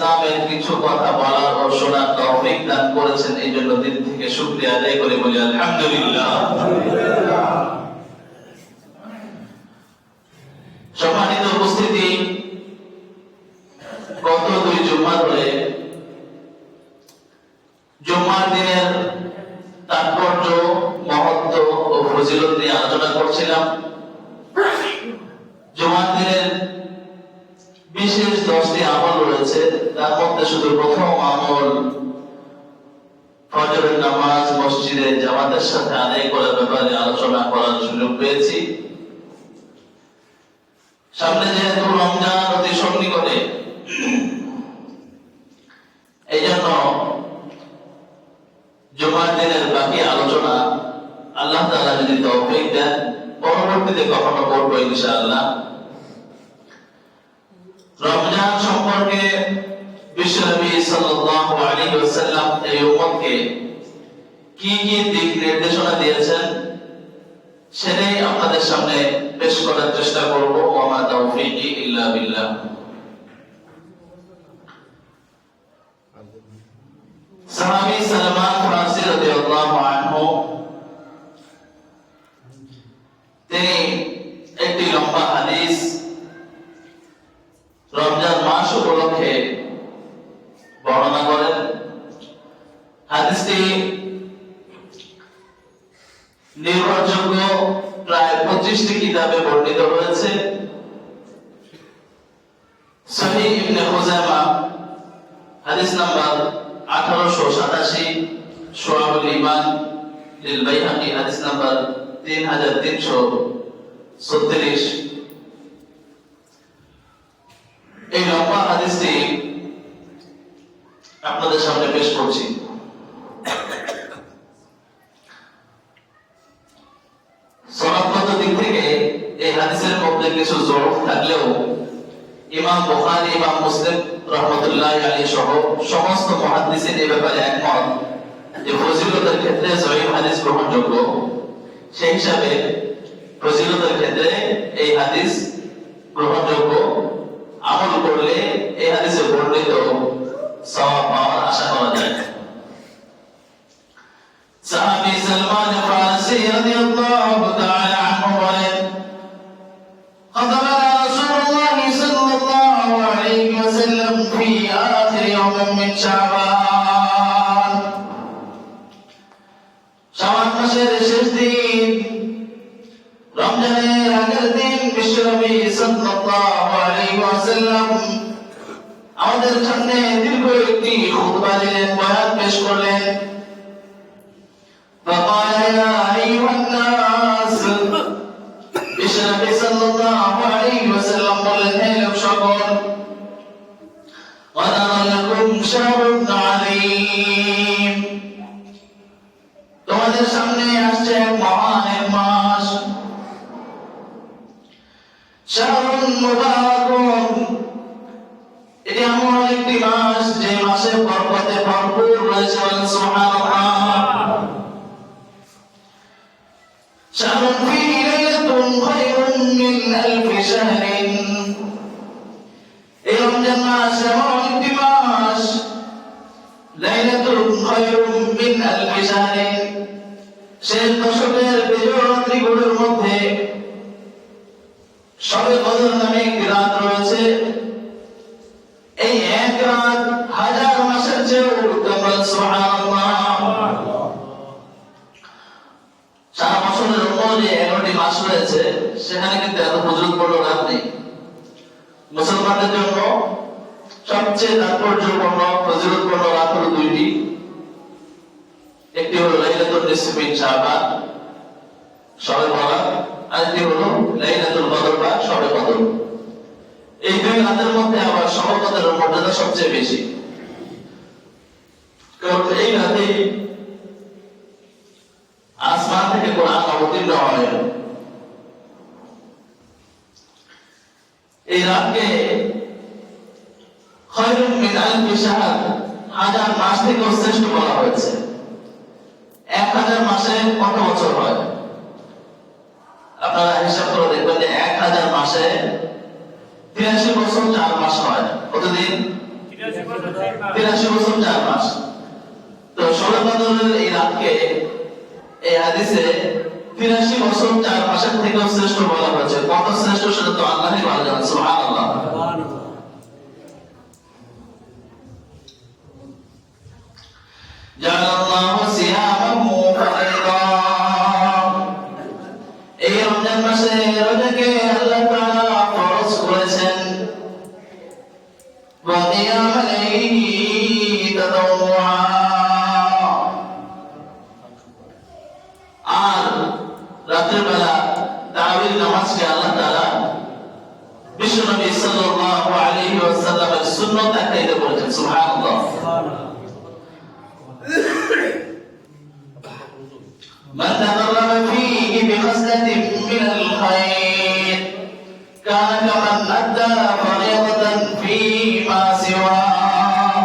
ইসলামের কিছু কথা বলার ও শোনার তৌফিক দান করেছেন, এই জন্য দিল থেকে শুকরিয়া আদায় করে বলি আলহামদুলিল্লাহ। সম্মানিত উপস্থিতি, গত 2 জুমা ধরে জুমার দিনের তাৎপর্য, মহত্ব ও ফজিলত নিয়ে আলোচনা করছিলাম। জুমার দিনের বিশেষ 10টি আমল রয়েছে, তার মধ্যে শুধু প্রথম আমল ফজরের নামাজ মসজিদে জামাতের সাথে আদায় করার ব্যাপারে আলোচনা করার সুযোগ পেয়েছি। সামনে যেহেতু রমজান অতি সন্নিকটে, এই জন্য জুমার দিনের বাকি আলোচনা আল্লাহ তাআলা যদি তৌফিক দেন পরবর্তীতে কখনো করবো ইনশাআল্লাহ। রমজান সম্পর্কে বিশ্বনবী সাল্লাল্লাহু আলাইহি ওয়াসাল্লাম এই উম্মতকে কি কি দিক নির্দেশনা দিয়েছেন সেটাই আপনাদের সামনে পেশ করার চেষ্টা করব। ওয়া মা তাওফীকি ইল্লা বিল্লাহ। সাহাবী সালমান ফারসি রাদিয়াল্লাহু আনহু তিনি একটি লম্বা হাদিস রমজান মাস উপলক্ষে বর্ণনা করেন। হাদিসটি নির্ভরযোগ্য প্রায় 25টি কিতাবে বর্ণিত হয়েছে। সহিহ ইবনে খুজাইমা হাদিস নাম্বার 1887, শুআবুল ঈমান লিল বাইহাকি হাদিস নাম্বার 3336। এই লম্বা হাদিসটি আপনাদের সামনে পেশ করছি। সনদগত দিক থেকে এই হাদিসের মধ্যে কিছু জরফ থাকলেও ইমাম বুখারী, ইমাম মুসলিম রাহমাতুল্লাহি আলাইহি সহ সমস্ত মুহাদ্দিসিন এই ব্যাপারে একমত যে ফজিলতের ক্ষেত্রে সহিহ হাদিস গ্রহণযোগ্য। সেই হিসাবে ফজিলতের ক্ষেত্রে এই হাদিস গ্রহণযোগ্য। আমল করলে এই হাদিসে বর্ণিত সওয়াব পাওয়ার আশা করা যায়। সাহাবী সালমান ফারসি রাদিয়াল্লাহু তাআলা আনহু বলেন, খাতাবানা রাসূলুল্লাহ সাল্লাল্লাহু আলাইহি ওয়াসাল্লাম ফি আখির ইয়াওমিন মিন শাবান। শাবান মাসের শেষ দিন, রমজানের আগের দিন বিশ্বনবী সাল্লাল্লাহু আলাইহি ওয়াসাল্লাম আমাদের সামনে দীর্ঘ একটি খুতবা দিলেন, বয়ান পেশ করলেন। فقال يا أيها الناس, বিশ্বনবী সাল্লাল্লাহু আলাইহি ওয়াসাল্লাম বললেন, হে লোক সকল, قد لكم شهر عظيم, তোমাদের সামনে আসছে এক মহান এক মাস। শাহরুন মুবারাকুন, এটি এমন একটি মাস যে মাসে বরকতে ভরপুর রয়েছে। সুবহানাল্লাহ। শাহরুন ফীহি লাইলাতুন খায়রুন মিন আলফি শাহরিন, এই রমজান মাস এমন একটি মাস, লাইলাতুন খায়রুন মিন আলফি শাহরিন, শেষ দশকের বিজয় রাত্রিগুলোর মধ্যে শবে কদর নামে একটি রাত রয়েছে। এই এক রাত 1000 মাসের চেয়ে উত্তম। সুবহানাল্লাহ। সারা বছরের মধ্যে 11টি মাস রয়েছে, সেখানে কিন্তু এত ফজিলতপূর্ণ রাত নেই। মুসলমানদের জন্য সবচেয়ে তাৎপর্যপূর্ণ ফজিলতপূর্ণ রাত হলো 2টি। একটি হলো লাইলাতুল নিসফি মিন শাবান, শবে বরাত, আরেকটি হলো লাইলাতুল কদর বা শবে কদর। এই 2 রাতের মধ্যে আবার শবে কদরের মর্যাদা সবচেয়ে বেশি, কারণ এই রাতে আসমান থেকে কোরআন অবতীর্ণ হয়। এই রাতকে খায়রুন মিন আলফি শাহর, 1000 মাস থেকে শ্রেষ্ঠ বলা হয়েছে। 1000 মাসে কত বছর হয় আপনারা হিসাব করে দেখবেন যে 1000 মাসে 83 বছর 4 মাস হয়। কতদিন? 83 বছর 4 মাস। তো শবে বদরের এই রাতকে এই হাদিসে 83 বছর 4 মাসের থেকেও শ্রেষ্ঠ বলা হয়েছে। কত শ্রেষ্ঠ সেটা তো আল্লাহই ভালো জানেন। সুবহানাল্লাহ। জাআলাল্লাহু সিয়ামাহু ফারিদা। এই রমজান মাসে রোজাকে আল্লাহ তাআলা ফরজ করেছেন। ওয়া কিয়ামুল লাইলি তাতাওয়া। আর রাতের বেলা তারাবির নামাজকে আল্লাহ তাআলা বিশ্বনবী সাল্লাল্লাহু আলাইহি ওয়াসাল্লামের সুন্নাত আকাইদা করেছেন। সুবহানাল্লাহ। من تقرب فيه بخصلة من الخير كان كمن أدى فريضة فيما سواه।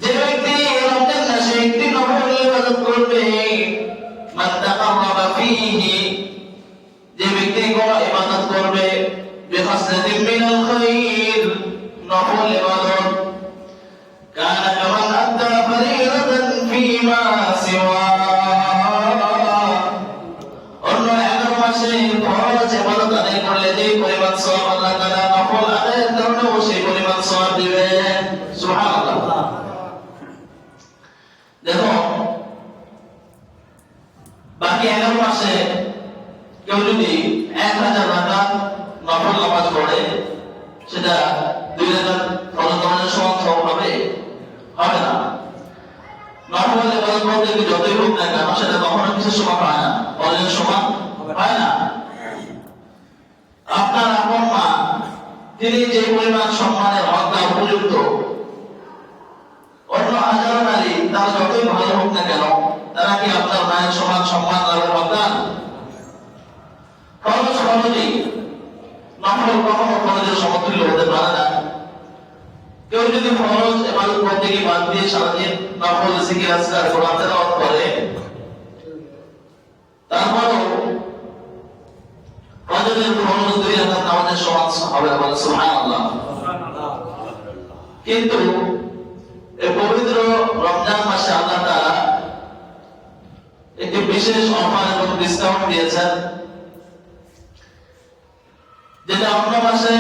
যে ব্যক্তি রমজান মাসে একটি নফল ইবাদত করবে, মান তাকাররাবা ফীহি, যে ব্যক্তি কোন ইবাদত করবে, বিখাসলাতিন মিনাল খায়র, নফল ইবাদত, কানা কামান আদা ফরিদাতান ফীমা সিওয়া, অন্য 11 মাসে ফরজ ইবাদত আদায় করলে যে পরিমাণ সওয়াব আল্লাহ তাআলা নফল আদায়ের কারণেও সেই পরিমাণ সওয়াব দিবেন। সুবহানাল্লাহ। দেখো বাকি 11 মাসে কেউ যদি 1000 রাকাত নফল নামাজ পড়ে, সেটা 2000 ফরজ নামাজের সমান সওয়াব হবে? হবে না। নফল ইবাদত বলতে কি যতই হোক না কেন সেটা কখনো কিছু সমান হয় না, ফরজের সমান হয় না। আপনার আপন মা, তিনি যে পরিমাণ সম্মানের হকদার উপযুক্ত, অন্য হাজারো নারী তারা যতই ভালো হোক না কেন, তারা কি আপনার মায়ের সমান সম্মান লাভের হকদার? ফরজ ফরজই, নফল কখনো ফরজের সমতুল্য হতে পারে না। কেউ যদি ফরজ ইবাদত করতে গিয়ে বাদ দিয়ে সারাদিন নফল জিকির আজকার কোরআন তেলাওয়াত করে, তারপরও ফজরের ফরজ 2 রাকাত নামাজের সমান হবে। বলে সুবহানাল্লাহ। কিন্তু এই পবিত্র রমজান মাসে আল্লাহ তাআলা একটি বিশেষ অফার এবং ডিসকাউন্ট দিয়েছেন, যেটা অন্য মাসে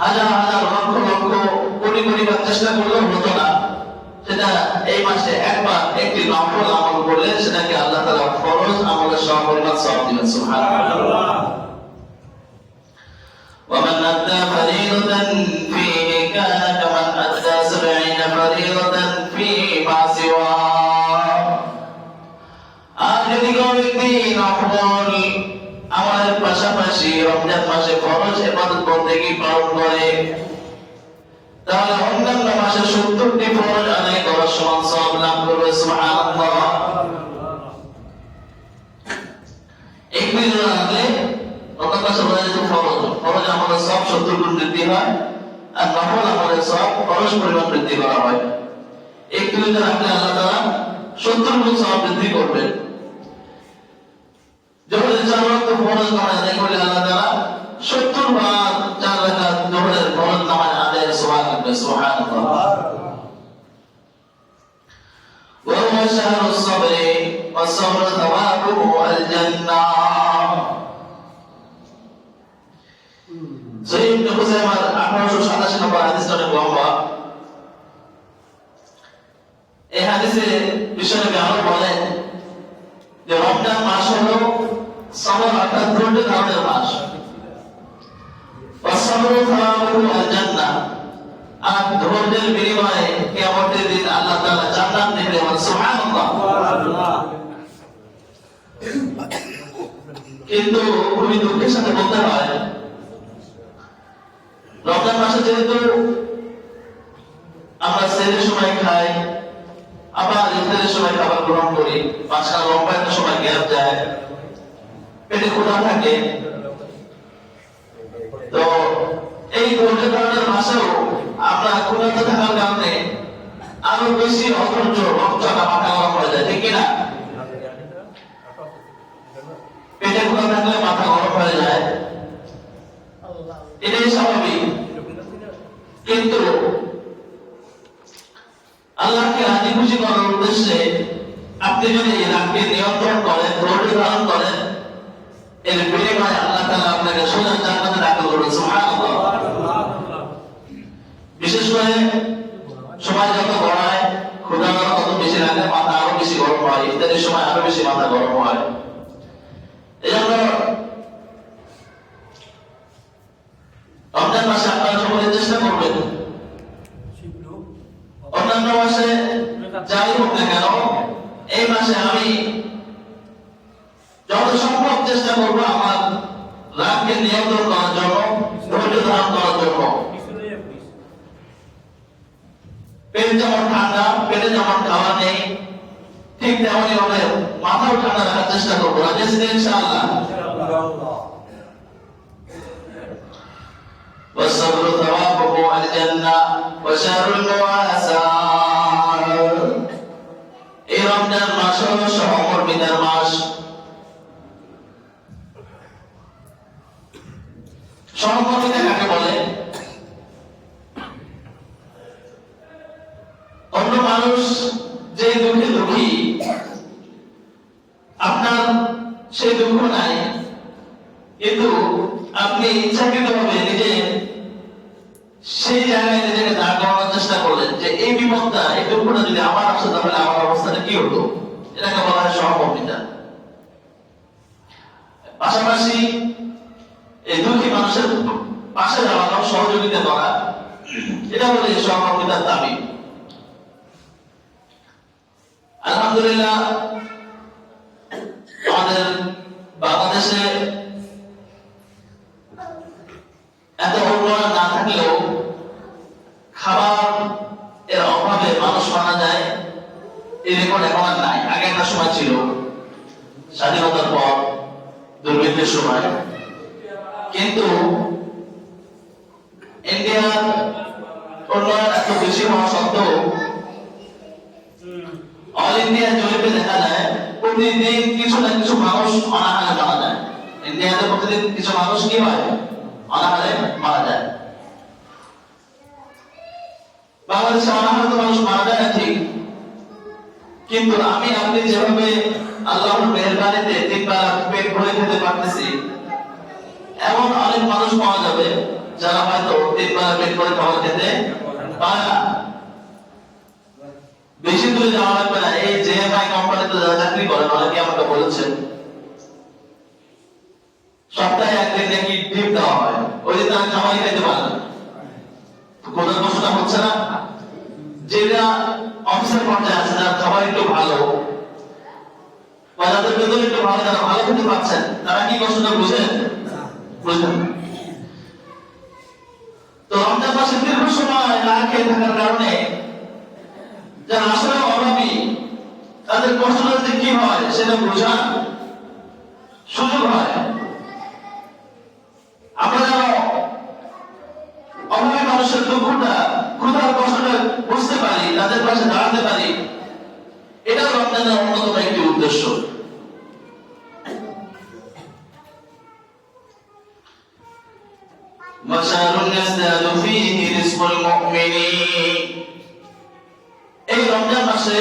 হাজার হাজার লক্ষ লক্ষ কোটি কোটি বার চেষ্টা করলেও হতো না। সেটা এই মাসে একবার একটি নফল আমল করলে সেটাকে আল্লাহ তাআলা ফরজ আমলের সমপরিমাণ সওয়াব দিবেন। সুবহানাল্লাহ। ومن أدى فريضة فيه كان كمن أدى 70 فريضة فيما سواه। আর যদি কোনো ব্যক্তি নফল আমাদের পাশাপাশি রমজান মাসে ফরজ ইবাদত বন্দেগী পালন করে, তাহলে অন্যান্য মাসে 70টি ফরজ আদায় করার সমান সওয়াব লাভ করবে। সুবহানাল্লাহ। একটি জন আনলে অন্য মাসে ফরজ আমাদের সব 70 গুণ বৃদ্ধি হয়, আর নফল আমাদের সব ফরজ পরিমাণ বৃদ্ধি করা হয়। একটি জন রাখলে আল্লাহ তাআলা 70 গুণ সওয়াব বৃদ্ধি করবেন। জোহরের 4 ওয়াক্ত ফরজ নামাজ আদায় করলে আল্লাহ তাআলা 70 বার 4 রাকাত জোহরের ফরজ নামাজ আদায়ের সওয়াব দিবেন। সুবহানাল্লাহ। ওয়া হুয়া শাহরুস সাবরি ওয়াস সাবরু থাওয়াবুহু আল জান্নাহ। সহিহ ইবনে খুযাইমার 1887 নম্বর হাদিসটা অনেক লম্বা। এই হাদিসে বিশ্বনবী আরো বলেন যে রমজান মাস হলো সবর অর্থাৎ ধৈর্য ধারণের মাস। ওয়াসসাবরু থাওয়াবুহু আল জান্নাহ। আর ধৈর্যের বিনিময়ে কিয়ামতের দিন আল্লাহ তাআলা জান্নাত দিবেন। সুবহানাল্লাহ। কিন্তু খুবই দুঃখের সাথে বলতে হয়, রমজান মাসে যেহেতু আমরা সেহরির সময় খাই, আবার ইফতারের সময় খাবার গ্রহণ করি, মাঝখানে লম্বা একটা সময় গ্যাপ যায়, পেটে ক্ষুধা থাকে, তো এই ধৈর্য ধারণের মাসেও আমরা ক্ষুধার্ত থাকার কারণে আরো বেশি অধৈর্য, রক্তটা মাথা গরম হয়ে যায়, ঠিক কিনা? পেটে ক্ষুধা থাকলে মাথা গরম হয়ে যায়, এটাই স্বাভাবিক। কিন্তু আল্লাহকে রাজি খুশি করার উদ্দেশ্যে আপনি যদি এই রাগকে নিয়ন্ত্রণ করেন, ধৈর্য ধারণ করেন, এর বিনিময়ে আল্লাহ তাআলা আপনাকে সোজা জান্নাতে দাখিল করবেন। সুবহানাল্লাহ। বিশেষ করে সময় যত গড়ায়, ক্ষুধা তত বেশি লাগে, মাথা আরো বেশি গরম হয়, ইত্যাদির সময় আরো বেশি মাথা গরম হয়। এজন্য রমজান মাসে আপনারা সকলে চেষ্টা করবেন অন্যান্য মাসে যাই হোক না কেন, এই মাসে আমি যত সম্ভব চেষ্টা করবো আমার রাগকে নিয়ন্ত্রণ করার জন্য, ধৈর্য ধারণ করার জন্য। পেট যেমন ঠান্ডা, পেটে যেমন খাওয়া নেই, ঠিক তেমনই ভাবে মাথাও ঠান্ডা রাখার চেষ্টা করবো, ইনশাআল্লাহ। والصبر ثوابه الجنة وشر المواساة। এই রমজান মাস হলো সহমর্মিতার মাস। সহমর্মিতা কাকে বলে? অন্য মানুষ যে দুঃখে দুঃখী, আপনার সেই দুঃখ নাই, কিন্তু আপনি ইচ্ছাকৃতভাবে নিজে সেই জায়গায় নিজেকে দাঁড় করানোর চেষ্টা করলেন যে এই বিপদটা, এই দুঃখটা যদি আমার আসতো তাহলে আমার অবস্থাটা কি হতো। এটাকে বলা হয় সহমর্মিতা। পাশাপাশি এই দুঃখী মানুষের পাশে দাঁড়ানো, সহযোগিতা করা, এটা হলো সহমর্মিতার দাবি। আলহামদুলিল্লাহ, আমাদের বাংলাদেশে এত উন্নয়ন না থাকলেও খাবার এর অভাবে মানুষ মারা যায়, এই রেকর্ড এখন আর নাই। আগে একটা সময় ছিল, স্বাধীনতার পর, দুর্ভিক্ষের সময়। কিন্তু ইন্ডিয়ার উন্নয়ন এত বেশি হওয়া সত্ত্বেও অল ইন্ডিয়া জরিপে দেখা যায় প্রতিদিন কিছু না কিছু মানুষ অনাহারে মারা যায়। ইন্ডিয়াতে প্রতিদিন কিছু মানুষ কি হয়? অনাহারে মারা যায়। বাংলাদেশে অনাহারে তো মানুষ মারা যায় না ঠিক, কিন্তু আমি আপনি যেভাবে আল্লাহর মেহেরবানিতে তিনবার পেট ভরে খেতে পারতেছি, এমন অনেক মানুষ পাওয়া যাবে যারা হয়তো তিনবার পেট ভরে খাবার খেতে পারে না। বেশি দূরে যাওয়া লাগবে না, এই জেএমআই কোম্পানিতে যারা চাকরি করেন অনেকে আমাকে বলেছেন সপ্তাহে একদিন নাকি ডিম দেওয়া হয়, ওই দিন তারা খাবারই খেতে পারে না। কোথাও কষ্টটা হচ্ছে না? যেটা অফিসের পর্যায়ে আছে, যারা খাবার একটু ভালো বা যাদের বেতন একটু ভালো, যারা ভালো খেতে পাচ্ছেন, তারা কি কষ্টটা বুঝেন? বুঝেন। তো রমজান মাসে দীর্ঘ সময় না খেয়ে থাকার কারণে যারা আসলে অভাবী, তাদের কষ্টটা যে কি হয় সেটা বোঝার সুযোগ হয়। আমরা যেন অভাবী মানুষের দুঃখটা, ক্ষুধার কষ্টটা বুঝতে পারি, তাদের পাশে দাঁড়াতে পারি, এটাও রমজানের অন্যতম একটি উদ্দেশ্য। মাশারুন ইয়াসদাদু ফীহি রিজকুল মুমিনিন। এই রমজান মাসে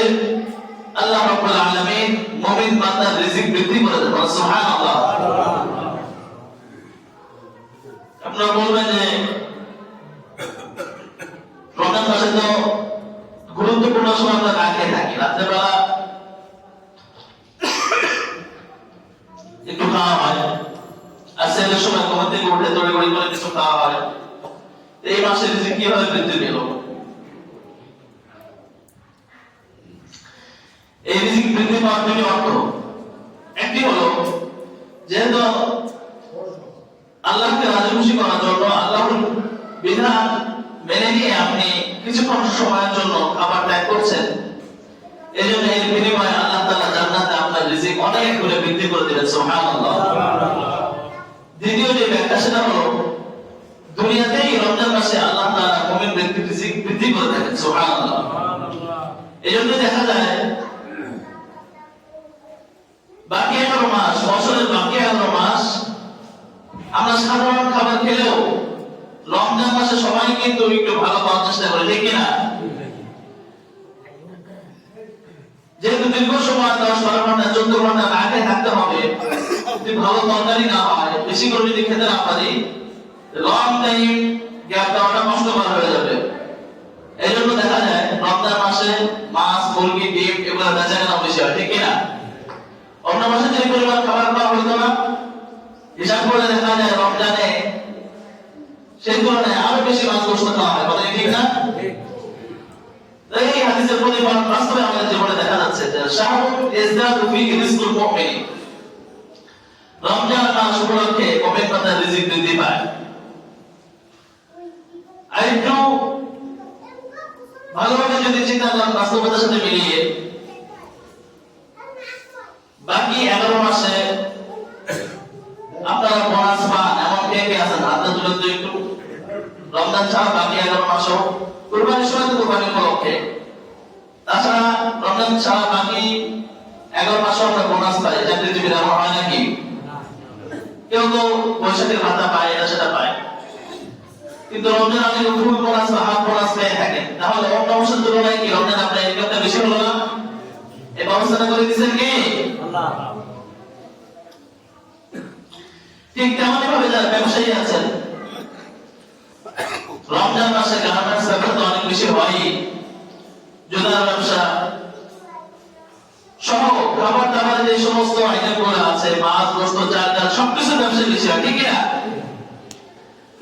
আল্লাহ রাব্বুল আলামিন মুমিন বান্দার রিজিক বৃদ্ধি করে দেন। সুবহানাল্লাহ। আপনারা বলবেন যে রমজান মাসে তো গুরুত্বপূর্ণ সময় আমরা না খেয়ে থাকি, রাত্রেবেলা একটু খাওয়া হয়, আর সেলের সময় ঘুম থেকে উঠে তড়িঘড়ি করে কিছু খাওয়া হয়। এই মাসে রিজিক কিভাবে বৃদ্ধি পেল? এই রিজিক বৃদ্ধি পাওয়ার দুটি অর্থ। একটি হলো, যেহেতু আল্লাহকে রাজি খুশি করার জন্য, আল্লাহর বিধান মেনে নিয়ে আপনি কিছুক্ষণ সময়ের জন্য খাবার ত্যাগ করছেন, এই জন্য এর বিনিময়ে আল্লাহ তাআলা জান্নাতে আপনার রিজিক অনেক গুণে বৃদ্ধি করে দিবেন। সুবহানাল্লাহ। দ্বিতীয় যে ব্যাখ্যা সেটা হলো, দুনিয়াতেই রমজান মাসে আল্লাহ তাআলা মুমিন ব্যক্তির রিজিক বৃদ্ধি করে দেন। সুবহানাল্লাহ। এই জন্য দেখা যায় বাকি 11 মাস, বছরের বাকি 11 মাস আমরা সাধারণ খাবার খেলেও রমজান মাসে সবাই কিন্তু একটু ভালো খাওয়ার চেষ্টা করে, ঠিক কিনা? যেহেতু দীর্ঘ সময় 10-12 ঘন্টা 14 ঘন্টা না খেয়ে থাকতে হবে, যদি ভালো তরকারি না হয়, বেশি করে যদি খেতে না পারি, লং টাইম গ্যাপ দেওয়াটা কষ্টকর হয়ে যাবে। এই জন্য দেখা যায় রমজান মাসে মাছ, মুরগি, ডিম এগুলো বেচা কেনা বেশি হয়, ঠিক কিনা? অন্য মাসে যে পরিমাণ খাবার খাওয়া হইতো না, হিসাব করে দেখা যায় রমজানে সেই তুলনায় আরো বেশি মাছ গোশত খাওয়া হয়, কথা ঠিক না? এই হাদিসের পরিমাণ বাস্তবে আমাদের জীবনে দেখা যাচ্ছে যে শাহরুল ইজদাদু ফি রিজকুল মুমিন, রমজান মাস উপলক্ষে মুমিন বান্দার রিজিক বৃদ্ধি পায়। আর একটু ভালোভাবে যদি চিন্তা করেন বাস্তবতার সাথে মিলিয়ে, বাকি 11 মাসে আপনারা বোনাস পান এমন কে কে আছেন? হাতে তুলে তো একটু। রমজান ছাড়া বাকি 11 মাসও কুরবানির সময় তো কুরবানি উপলক্ষে, তাছাড়া রমজান ছাড়া বাকি 11 মাসও আমরা বোনাস পাই। চাকরিজীবীরা এমন হয় নাকি? কেউ তো বৈশাখের ভাতা পায়, এটা সেটা পায়, কিন্তু রমজান আপনি ফুল বোনাস বা হাফ বোনাস পেয়ে থাকেন। তাহলে অন্য মাসের তুলনায় কি রমজান আপনার ইনকামটা বেশি হলো না? এই ব্যবস্থাটা করে দিয়েছেন কে? আল্লাহ। ঠিক তেমনই ভাবে যারা ব্যবসায়ী আছেন, রমজান মাসে গার্মেন্টস ব্যবসা তো অনেক বেশি হয়, জুতার ব্যবসা সহ খাবার দাবারের যে সমস্ত আইটেম গুলো আছে, মাছ, গোশত, চাল ডাল সবকিছু ব্যবসা বেশি হয়, ঠিক না?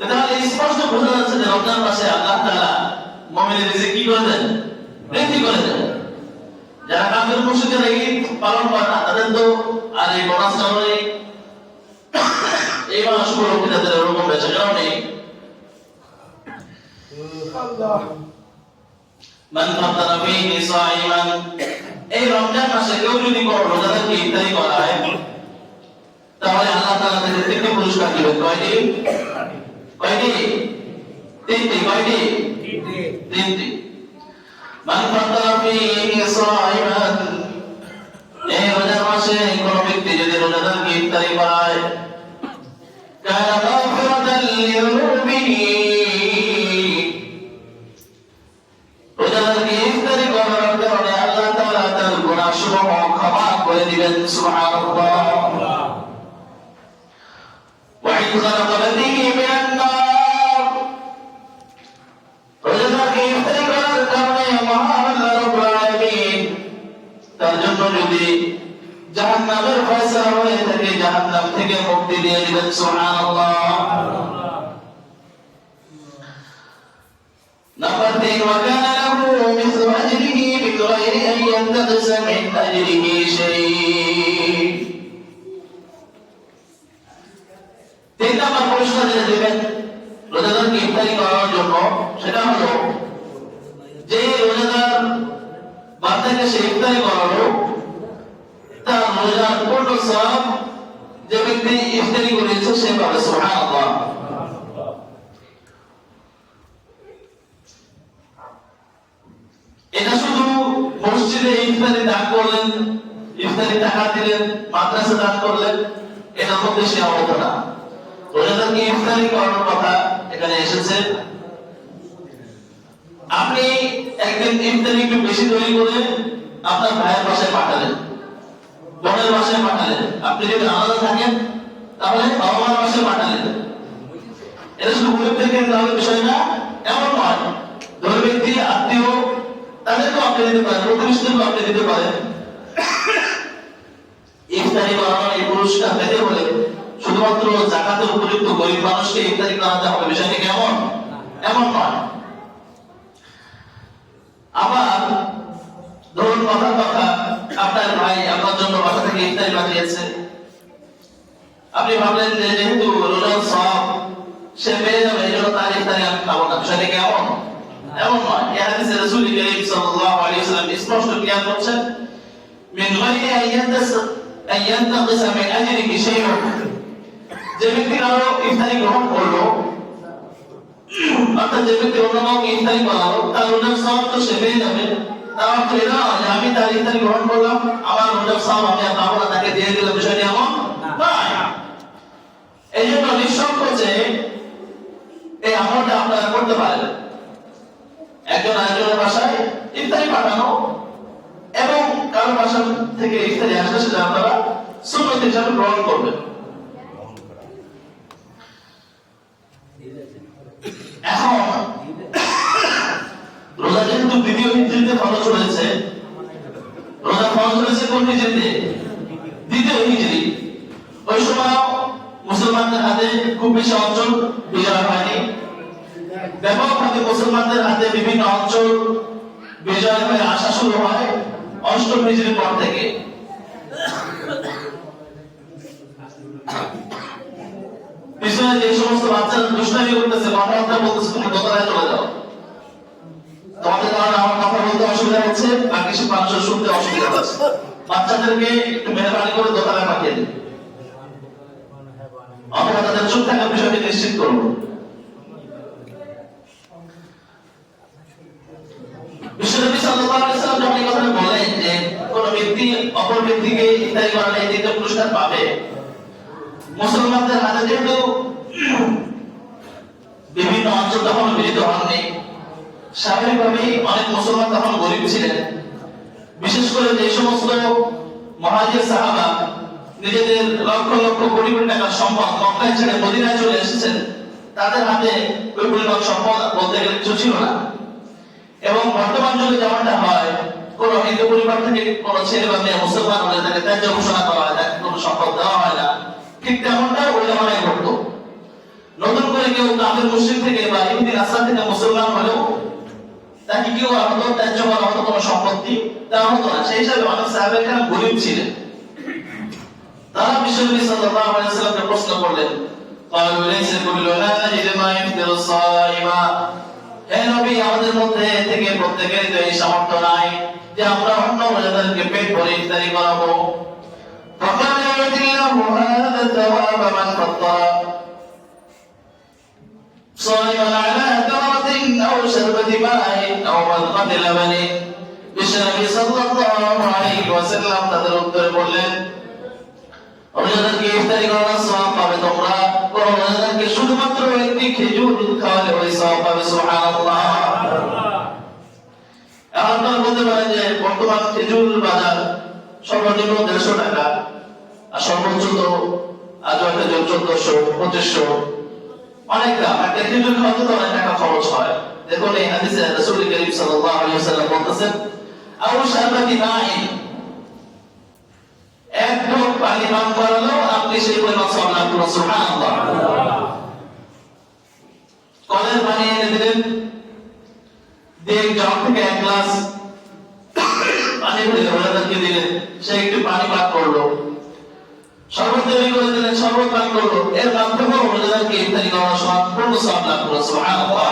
তাহলে স্পষ্ট বোঝা যাচ্ছে যে রমজান মাসে আল্লাহ তাআলা মুমিনের রিজিক কি করে দেন? বৃদ্ধি করে দেন। যারা কাফের মুশরিকরা ঈদ পালন করে না, তাদের তো আর এই বোনাসটা নেই, এই মাস উপলক্ষে তাদের ওরকম বেচা কেনাও নেই। মান ফাতারা ফীহি সাইমান, এই রমজান মাসে কেউ যদি কোনো রোজাদারকে ইফতারি করায়, তাহলে আল্লাহ তাআলা তাকে 3টি পুরস্কার দিবেন। কয়টি? কয়টি? 3টি। কয়টি? 3টি। মান ফাতারা ফীহি সাইমান, এই রোজার মাসে কোনো ব্যক্তি যদি রোজাদারকে ইফতারি করায়, কানা মাগফিরাতান লিযুনুবিহি, রোজাদারকে ইফতারি করার কারণে আল্লাহ তাআলা তার গুনাহসমূহ ক্ষমা করে দিবেন। সুবহানাল্লাহ। ওয়া ইযা রাকাবাতিহি মিনান নার, রোজাদারকে ইফতারি করার কারণে মহান আল্লাহ রাব্বুল আলামিন তার জন্য যদি জাহান্নামের ফয়সালা হয়ে থাকে, জাহান্নাম থেকে মুক্তি দিয়ে দিবেন। সুবহানাল্লাহ। নাম্বার 3, ওয়া কানা লাহু মিসলু আজরিহি বিগাইরি আন ইয়ানতাকিসা মিন আজরিহি শাই। 3 নাম্বার পুরস্কার যেটা দিবেন রোজাদারকে ইফতারি করার জন্য, সেটা হলো যে রোজাদার বান্দাকে সে ইফতারি করালো, তার রোজার পূর্ণ সওয়াব যে ব্যক্তি ইফতারি করেছে সে পাবে। সুবহানাল্লাহ। এটা শুধু মসজিদে ইফতারি দান করলেন, ইফতারি টাকা দিলেন, মাদ্রাসা দান করলেন, এটা মধ্যে সীমাবদ্ধ না। রোজাদারকে ইফতারি করানোর কথা এখানে এসেছে। আপনি একদিন ইফতারি একটু বেশি তৈরি করে আপনার ভাইয়ের বাসায় পাঠালেন, বোনের বাসায় পাঠালেন। আপনি যদি আলাদা থাকেন তাহলে বাবা মার বাসায় পাঠালেন। এটা শুধু গরিবদেরকে দেওয়ার বিষয় না, এমন নয়। ধনী ব্যক্তি, আত্মীয়, তাদেরকেও আপনি দিতে পারেন, প্রতিবেশীদেরকেও আপনি দিতে পারেন। ইফতারি করানোর এই পুরস্কার পেতে হলে শুধুমাত্র যাকাতের উপযুক্ত গরিব মানুষকে ইফতারি করাতে হবে, বিষয়টি কেমন? এমন নয়। আবার ধরুন কথা আপনার ভাই আপনার জন্য বাসা থেকে ইফতারি পাঠিয়েছে, আপনি ভাবলেন যে যেহেতু রোজার সওয়াব সে পেয়ে যাবে, এই জন্য তার ইফতারি আমি খাবো না, বিষয়টি কেমন? এমন নয়। এই হাদিসে রাসূল করিম সাল্লাল্লাহু আলাইহি ওয়াসাল্লাম স্পষ্ট ক্লিয়ার করছেন, মিন গায়রি আন ইয়ানতাকিসা মিন আজরিহি শাইউন, যে ব্যক্তি কারো ইফতারি গ্রহণ করলো, অর্থাৎ যে ব্যক্তি অন্য কাউকে ইফতারি করালো, তার রোজার সওয়াব তো সে পেয়ে যাবে। তার অর্থ এটা নয় যে আমি তার ইফতারি গ্রহণ করলাম, আমার রোজার সওয়াব আমি আর পাবো না, তাকে দিয়ে দিলাম, বিষয়টি এমন নয়। এই জন্য নিঃসংকোচে এই আমলটা আপনারা করতে পারেন। একজন আরেকজনের বাসায় ইফতারি পাঠানো এবং কারো বাসা থেকে ইফতারি আসলে সেটা আপনারা সুন্নত হিসাবে গ্রহণ করবেন। এখন রোজা যেহেতু দ্বিতীয় হিজরিতে ফরজ হয়েছে, রোজা ফরজ হয়েছে কোন হিজরিতে? দ্বিতীয় হিজরি। ওই সময় মুসলমানদের হাতে খুব বেশি অঞ্চল বিজয় হয়নি, ব্যাপকভাবে মুসলমানদের হাতে বিভিন্ন অঞ্চল বিজয় হয়ে আসা শুরু হয় অষ্টম হিজরির পর থেকে। পিছনে যে সমস্ত বাচ্চারা দুষ্টামি করতেছে, কথাবার্তা বলতেছে, তুমি দোতলায় চলে যাও, তোমাদের কারণে আমার কথা বলতে অসুবিধা হচ্ছে, বাকি সব মানুষের শুনতে অসুবিধা হচ্ছে, বাচ্চাদেরকে একটু মেহরবানি করে দোতলায় পাঠিয়ে দিন, অথবা তাদের চুপ থাকার বিষয়টি নিশ্চিত করবো। বিশ্বনবী সাল্লাল্লাহু আলাইহি ওয়াসাল্লাম যখন এই কথাটা বলেন যে কোন ব্যক্তি অপর ব্যক্তিকে ইফতারি করালে এই দ্বিতীয় পুরস্কার পাবে, মুসলমানদের হাতে যেহেতু বিভিন্ন অঞ্চল তখন বিজিত হননি, স্বাভাবিকভাবেই অনেক মুসলমান তখন গরিব ছিলেন। বিশেষ করে যে সমস্ত মুহাজির সাহাবা নিজেদের লক্ষ লক্ষ কোটি কোটি টাকার সম্পদ মক্কায় ছেড়ে মদিনায় চলে এসেছেন, তাদের হাতে ওই পরিমাণ সম্পদ বলতে গেলে কিছু ছিল না। এবং বর্তমান যুগে যেমনটা হয়, কোন হিন্দু পরিবার থেকে কোন ছেলে বা মেয়ে মুসলমান হলে তাকে ত্যায্য ঘোষণা করা হয়, তাকে কোনো সম্পদ দেওয়া হয় না, ঠিক তেমনটা ওই জামানায় ঘটতো। নতুন করে কেউ কাফের মুশরিক থেকে বা ইহুদি নাসারা থেকে মুসলমান হলেও তাকে কি করা হতো? ত্যায্য করা হতো, কোনো সম্পত্তি দেওয়া হতো না। সেই হিসাবে অনেক সাহাবায়ে কেরাম গরিব ছিলেন। তারা বিশ্বনবী সাল্লাল্লাহু আলাইহি ওয়াসাল্লামকে প্রশ্ন করলেন, ক্বালু লাইসা কুল্লুনা নাজিদু মা ইফতিরু সাইমা, হে নবী, আমাদের মধ্যে থেকে প্রত্যেকেরই তো এই সামর্থ্য নাই যে আমরা অন্য রোজাদারকে পেট ভরে ইফতারি করাবো। فقال يعطيهم هذا ثواب من فطر صائما على تمرة أو شربة ماء أو مذقة لبن। বিশ্বনবী সাল্লাল্লাহু আলাইহি ওয়াসাল্লাম তাদের উত্তরে বললেন, রোজাদারকে ইফতারি করার সওয়াব পাবে তোমরা, কোন রোজাদারকে শুধুমাত্র একটি খেজুর দুধ খাওয়ালে ওই সওয়াব পাবে। সুবহানাল্লাহ। এখন আপনারা বলতে পারেন যে বর্তমান খেজুর বাজার সর্বনিম্ন 150 টাকা, আর সর্বোচ্চ তো আজ একটা 1400 2500, অনেক দাম। একটা খেজুর খাওয়াতে তো অনেক টাকা খরচ হয়। দেখুন এই হাদিসে রাসূল করিম সাল্লাল্লাহু আলাইহি ওয়াসাল্লাম বলতেছেন, আও শারবাতি মাইন, এক ঢোক পানি পান করালেও আপনি সেই পরিমাণ সওয়াব লাভ করবেন। সুবহানাল্লাহ। কলের পানি এনে দিলেন, দিয়ে জগ থেকে এক গ্লাস পানি ভরে রোজাদারকে দিলেন, সে একটু পানি পান করলো। শরবত তৈরি করে দিলেন, শরবত পান করলো, এর মাধ্যমে রোজাদারকে ইফতারি করার সম্পূর্ণ সওয়াব লাভ করলো। সুবহানাল্লাহ।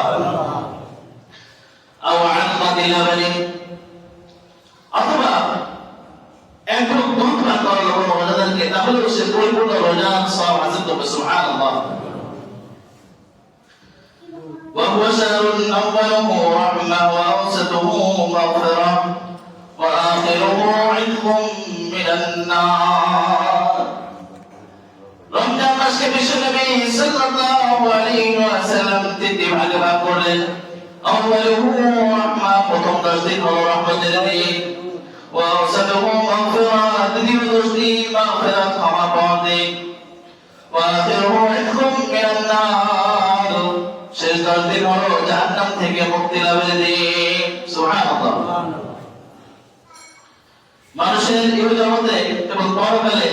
আও আনকাতি লাবানি, অথবা এক ঢোক দুধ পান করালো রোজাদারকে, তাহলে সে পরিপূর্ণ রোজার সওয়াব হাসিল করবে। সুবহানাল্লাহ। وهو شهر أوله رحمة وأوسطه مغفرة وآخره عتق من النار। রমজান মাসকে বিশ্বনবী সাল্লাল্লাহু আলাইহি ওয়াসাল্লাম 3টি ভাগে ভাগ করলেন। আউয়ালুহু রাহমা, প্রথম 10 দিন হলো রহমতের দিন। ওয়া আওসাতুহু মাগফিরা, দ্বিতীয় 10 দিন মাগফিরাত ক্ষমা পাওয়ার দিন। ওয়া আখিরুহু ইতকুম মিনান নার, শেষ 10 দিন হলো জাহান্নাম থেকে মুক্তি লাভের দিন। সুবহানাল্লাহ। মানুষের এই জগতে এবং পরকালে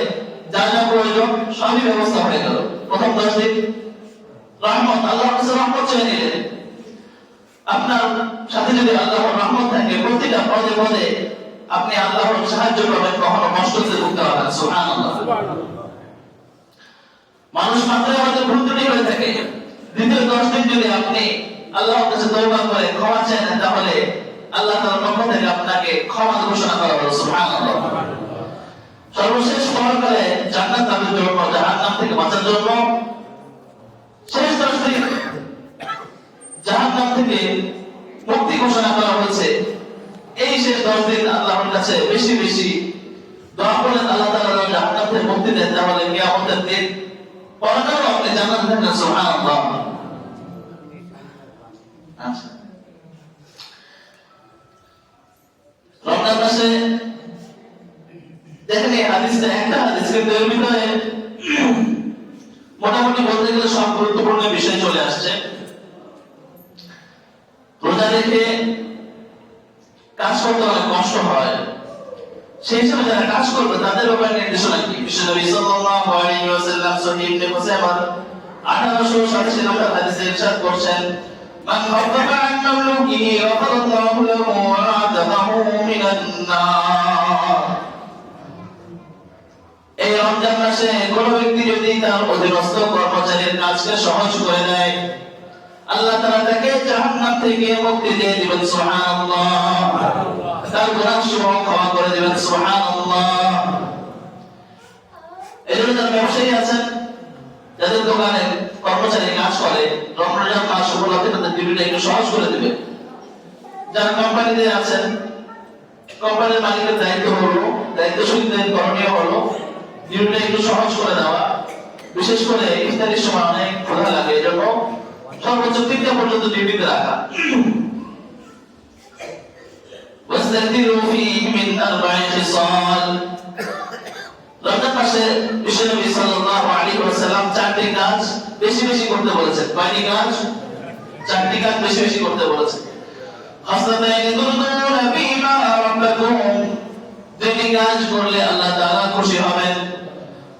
যা যা প্রয়োজন সবই ব্যবস্থা হয়ে গেল। প্রথম 10 দিন রহমত, আল্লাহর কাছে রহমত চেয়ে নিলেন। আপনার সাথে যদি আল্লাহর রহমত থাকে, প্রতিটা পদে পদে আপনি আল্লাহর সাহায্য পাবেন, কখনো কষ্টতে ভুগতে হবে না। সুবহানাল্লাহ। মানুষ মাত্রই আমাদের ভুল ত্রুটি হয়ে থাকে। দ্বিতীয় 10 দিন যদি আপনি আল্লাহর কাছে তওবা করে ক্ষমা চান, তাহলে আল্লাহ তাআলার পক্ষ থেকে আপনাকে ক্ষমা ঘোষণা করা হলো। সুবহানাল্লাহ। সর্বশেষ পরকালে জান্নাত লাভের জন্য, জাহান্নাম থেকে বাঁচার জন্য শেষ 10 দিন জাহান্নাম থেকে মুক্তি ঘোষণা করা হয়েছে। এই শেষ 10 দিন আল্লাহর কাছে বেশি বেশি দোয়া করলেন, আল্লাহ তাআলা জাহান্নাম থেকে মুক্তি দেন, তাহলে কিয়ামতের দিন পরকালে আপনি জান্নাতে থাকবেন। সুবহানাল্লাহ। রমজান মাসে দেখেন এই হাদিসটা একটা হাদিস, কিন্তু এর ভিতরে মোটামুটি বলতে গেলে সব গুরুত্বপূর্ণ বিষয় চলে আসছে। রোজা রেখে কাজ করতে অনেক কষ্ট হয়, সেই হিসেবে যারা কাজ করবে তাদের ব্যাপারে নির্দেশনা কি? বিশ্বনবী সাল্লাল্লাহু আলাইহি ওয়াসাল্লাম সহিহ ইবনে খুযাইমার 1887 নম্বর হাদিসে ইরশাদ করছেন, মান খাফাফা আন মামলুকিহি গফারাল্লাহু লাহু ওয়া আতাকাহু মিনান নার। এই রমজান মাসে কোন ব্যক্তি যদি তার অধীনস্থ কর্মচারীর কাজকে সহজ করে দেয়, আল্লাহ তাআলা তাকে জাহান্নাম থেকে মুক্তি দিয়ে দিবেন, সুবহানাল্লাহ। তার গুনাহ সমূহ ক্ষমা করে দিবেন, সুবহানাল্লাহ। এজন্য যারা ব্যবসায়ী আছেন, যাদের দোকানে কর্মচারী কাজ করে, রমজান মাস উপলক্ষে তাদের ডিউটিটা একটু সহজ করে দিবে। যারা কোম্পানিতে আছেন, কোম্পানির মালিকের দায়িত্বশীলদের করণীয় হলো ডিউটিটা একটু সহজ করে দেওয়া। বিশেষ করে ইফতারির সময় অনেক ক্ষুধা লাগে, এজন্য সর্বোচ্চ 3টা পর্যন্ত ডিউটিতে রাখা। واستكثروا فيه من 4 خصال। রমজান মাসে বিশ্বনবী সাল্লাল্লাহু আলাইহি ওয়াসাল্লাম 4টি কাজ বেশি বেশি করতে বলেছেন। কয়টি কাজ? 4টি কাজ বেশি বেশি করতে বলেছেন। খাসলাতাইন তুরদুনা বিমা রাব্বাকুম, 2টি কাজ করলে আল্লাহ তাআলা খুশি হবেন।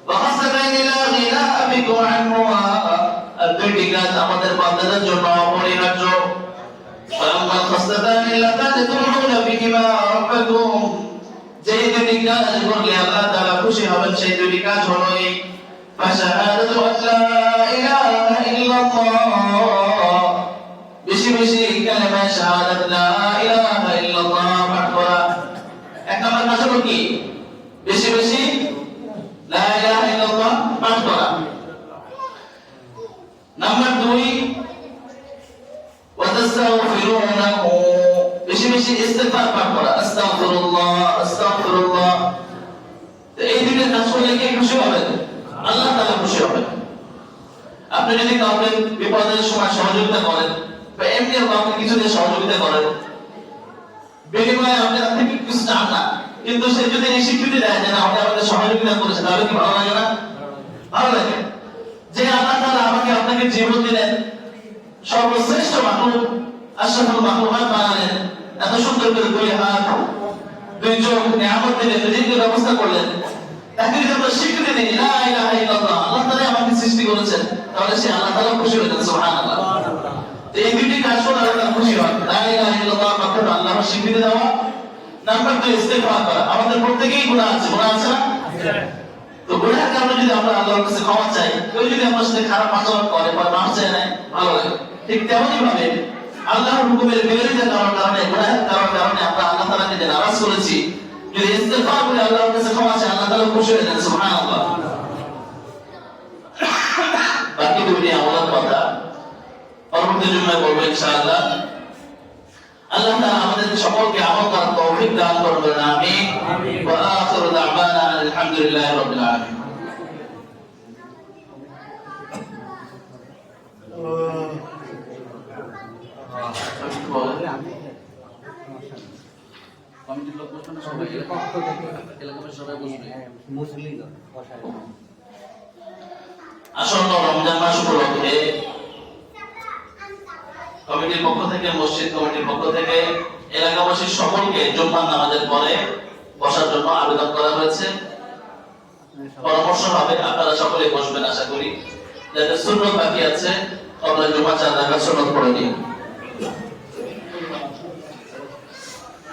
ওয়া খাসলাতাইন লা গিনা বিকুম আনহুমা, আর 2টি কাজ আমাদের বান্দাদের জন্য অপরিহার্য। فأما الخصلتان اللتان تدعون بهما ربكم, যে 2টি কাজ করলে আল্লাহ তাআলা খুশি হবেন, সেই 2টি কাজ হলো এই ফাশাহাদাতু আল্লা ইলাহা ইল্লাল্লাহ, বেশি বেশি কালেমা শাহাদাত লা ইলাহা ইল্লাল্লাহ পাঠ করা। এক নম্বর কাজ হলো কি? বেশি বেশি লা ইলাহা ইল্লাল্লাহ পাঠ করা। নাম্বার 2, ওয়াতাস্তাগফিরুনাহু, বেশি বেশি ইস্তিগফার পাঠ করা, আস্তাগফিরুল্লাহ আস্তাগফিরুল্লাহ। এই 2টা কাজ করলে কে খুশি হবেন? আল্লাহ তাআলা খুশি হবেন। আপনি যদি কাউকে বিপদের সময় সহযোগিতা করেন বা এমনি কাউকে কিছু দিয়ে সহযোগিতা করেন, বিনিময়ে আপনি তার থেকে কিছু চান না, কিন্তু সে যদি এই স্বীকৃতি দেয় যে না আপনি আমাদের সহযোগিতা করেছেন, তাহলে কি ভালো লাগে না? ভালো লাগে। যে আল্লাহ তাআলা আমাকে আপনাকে জীবন দিলেন, সর্বশ্রেষ্ঠ মাখলুক আশরাফুল মাখলুকাত বানালেন, এত সুন্দর করে 2 হাত 2 চোখ নিয়ামত দিলেন, রিজিকের ব্যবস্থা করলেন, তাকে যদি আমরা স্বীকৃতি দিই লা ইলাহা ইল্লাল্লাহ, আল্লাহ তাআলা আমাকে সৃষ্টি করেছেন, তাহলে সে আল্লাহ তাআলা খুশি হয়ে যান, সুবহানাল্লাহ। তো এই 2টি কাজ করলে আল্লাহ খুশি হয়। লা ইলাহা ইল্লাল্লাহ মাত্র আল্লাহর স্বীকৃতি দেওয়া। নাম্বার 2, ইস্তিগফার করা। আমাদের প্রত্যেকেই গুনাহ আছে, গুনাহ আছে না? তো গুনাহের কারণে যদি আমরা আল্লাহর কাছে ক্ষমা চাই, কেউ যদি আমার সাথে খারাপ আচরণ করে বা মাফ চায় না, ভালো লাগে। ঠিক তেমনই ভাবে আল্লাহর হুকুমের বিরোধিতা করার কারণে, গুনাহের কারণে আমরা আল্লাহ তাআলাকে যে নারাজ করেছি, যদি ইস্তিগফার করে আল্লাহর কাছে ক্ষমা চাই, আল্লাহ তাআলা খুশি হয়ে যান, সুবহানাল্লাহ। বাকি 2টি আমলের কথা পরবর্তী জুমায় বলবো ইনশাআল্লাহ। আল্লাহ তাআলা আমাদের সকলকে আমল করার তৌফিক দান করবেন, আমিন। ওয়া আখিরু দা'ওয়ানা আলহামদুলিল্লাহি রাব্বিল আলামিন। কমিটির লোক বসবে না, সবাই এলাকার সবাই বসবে। আসন্ন রমজান মাস উপলক্ষে কমিটির পক্ষ থেকে, মসজিদ কমিটির পক্ষ থেকে এলাকাবাসীর সকলকে জুম্মার নামাজের পরে বসার জন্য আবেদন করা হয়েছে। পরামর্শ হবে আপনারা সকলে বসবেন আশা করি। যাদের সুন্নত বাকি আছে, আপনারা জুম্মার 4 রাকাত সুন্নত পড়ে নিন।